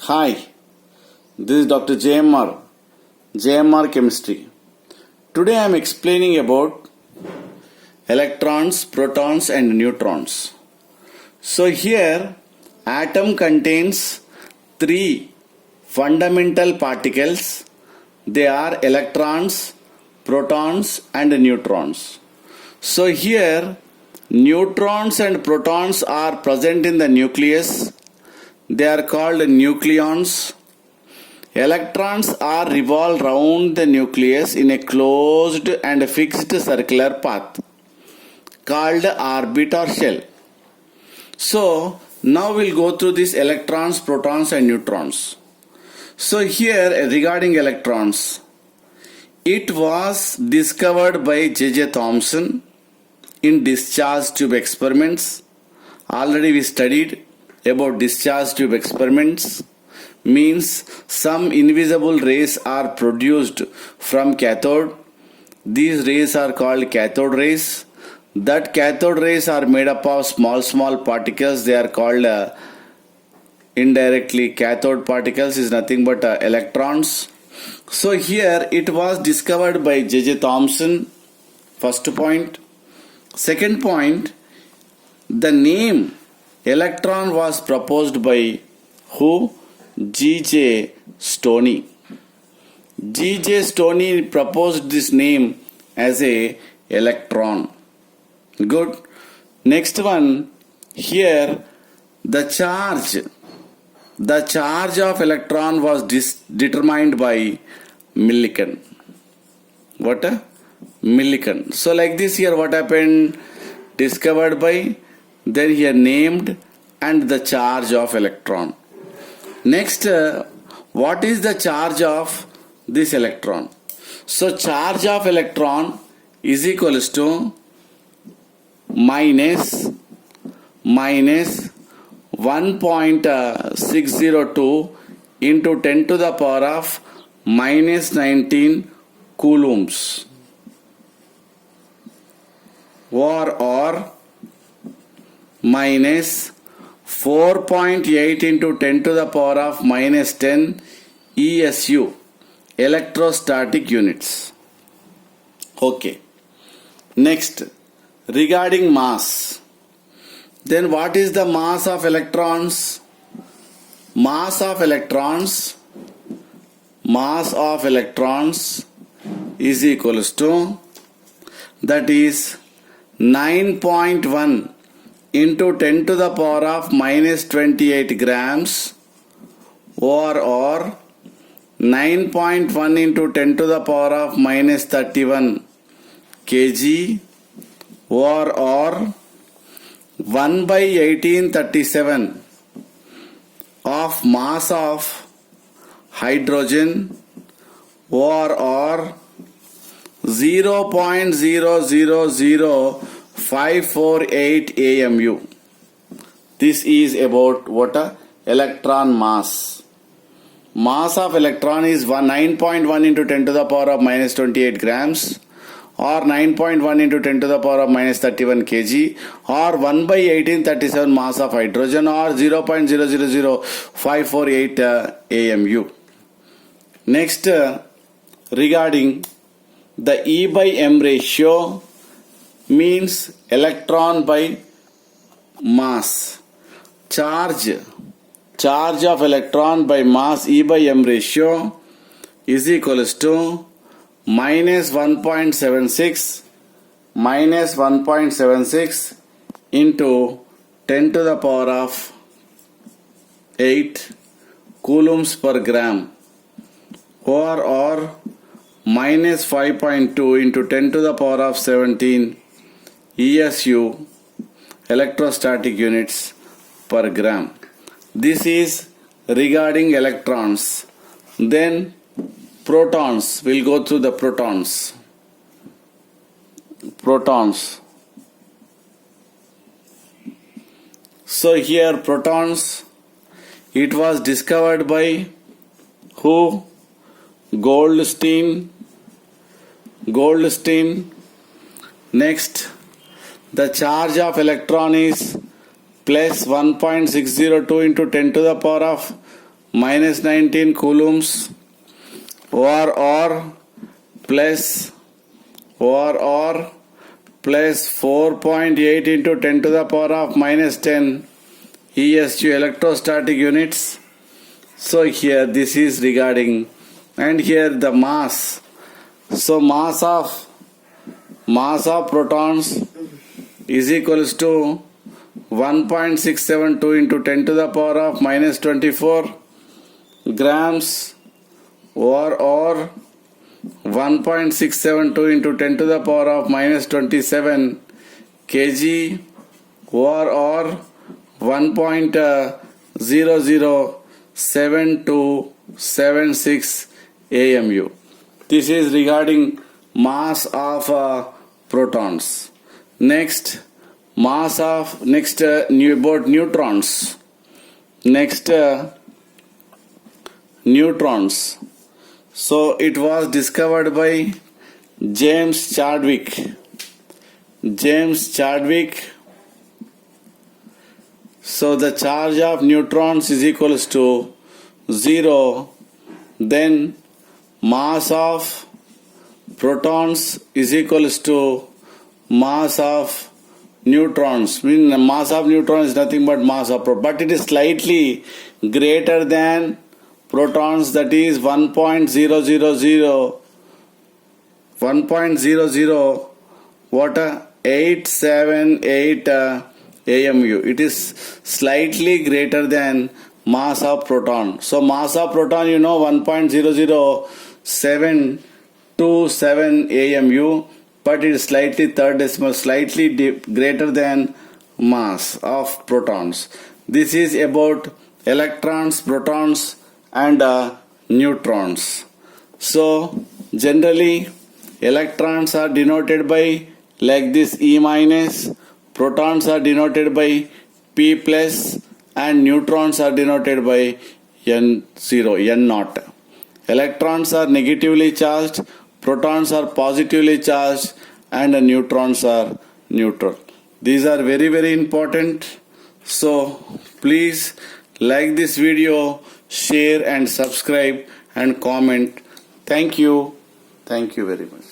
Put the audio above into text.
Hi, this is Dr. JMR Chemistry. Today I am explaining about electrons, protons and neutrons. So here atom contains three fundamental particles. They are electrons, protons and neutrons. So here neutrons and protons are present in the nucleus. They are called nucleons. Electrons are revolved round the nucleus in a closed and fixed circular path called orbit or shell. So now we'll go through these electrons, protons and neutrons. So here regarding electrons, it was discovered by J.J. Thomson in discharge tube experiments. Already we studied about discharge tube experiments. Means some invisible rays are produced from cathode. These rays are called cathode rays. That cathode rays are made up of small particles. They are called indirectly cathode particles is nothing but electrons. So here it was discovered by J.J. Thomson. First point. Second point, the name electron was proposed by who? G.J. Stoney. G.J. Stoney proposed this name as a electron. Good. Next one, here the charge of electron was determined by Millikan. What? Millikan. So like this here what happened? Discovered by, then here named and the charge of electron. Next, what is the charge of this electron? So charge of electron is equals to minus 1.602 into 10 to the power of minus 19 coulombs, or minus 4.8 into 10 to the power of minus 10 ESU, electrostatic units. Okay. Next, regarding mass. Then what is the mass of electrons? Mass of electrons is equals to, that is 9.1 into 10 to the power of minus 28 grams, or 9.1 into 10 to the power of minus 31 kg, or 1 by 1837 of mass of hydrogen, or 0.000548 AMU. This is about what? Electron mass. Mass of electron is 9.1 into 10 to the power of minus 28 grams, or 9.1 into 10 to the power of minus 31 kg, or 1 by 1837 mass of hydrogen, or 0.000548 AMU. Next, regarding the E by M ratio, means electron by mass. Charge of electron by mass, E by M ratio, is equals to minus 1.76 into 10 to the power of 8 coulombs per gram, or minus 5.2 into 10 to the power of 17 ESU, electrostatic units per gram. This is regarding electrons. Then protons, we'll go through the protons. So here protons, it was discovered by who? Goldstein. Next, the charge of electron is plus 1.602 into 10 to the power of minus 19 coulombs, or plus 4.8 into 10 to the power of minus 10 ESU electrostatic units. So here this is regarding, and here the mass. So mass of protons is equals to 1.672 into 10 to the power of minus 24 grams, or 1.672 into 10 to the power of minus 27 kg, or 1.007276 AMU. This is regarding mass of protons. Next, about neutrons. Neutrons. So it was discovered by James Chadwick. So the charge of neutrons is equals to 0. Then mass of protons is equals to mass of neutrons. Mass of neutron is nothing but mass of proton, but it is slightly greater than protons, that is 878 AMU. It is slightly greater than mass of proton. So mass of proton, 1.00727 AMU, but it is slightly third decimal, slightly greater than mass of protons. This is about electrons, protons and neutrons. So generally electrons are denoted by like this E minus, protons are denoted by P plus, and neutrons are denoted by N naught. Electrons are negatively charged, protons are positively charged, and neutrons are neutral. These are very, very important. So please like this video, share and subscribe and comment. Thank you very much.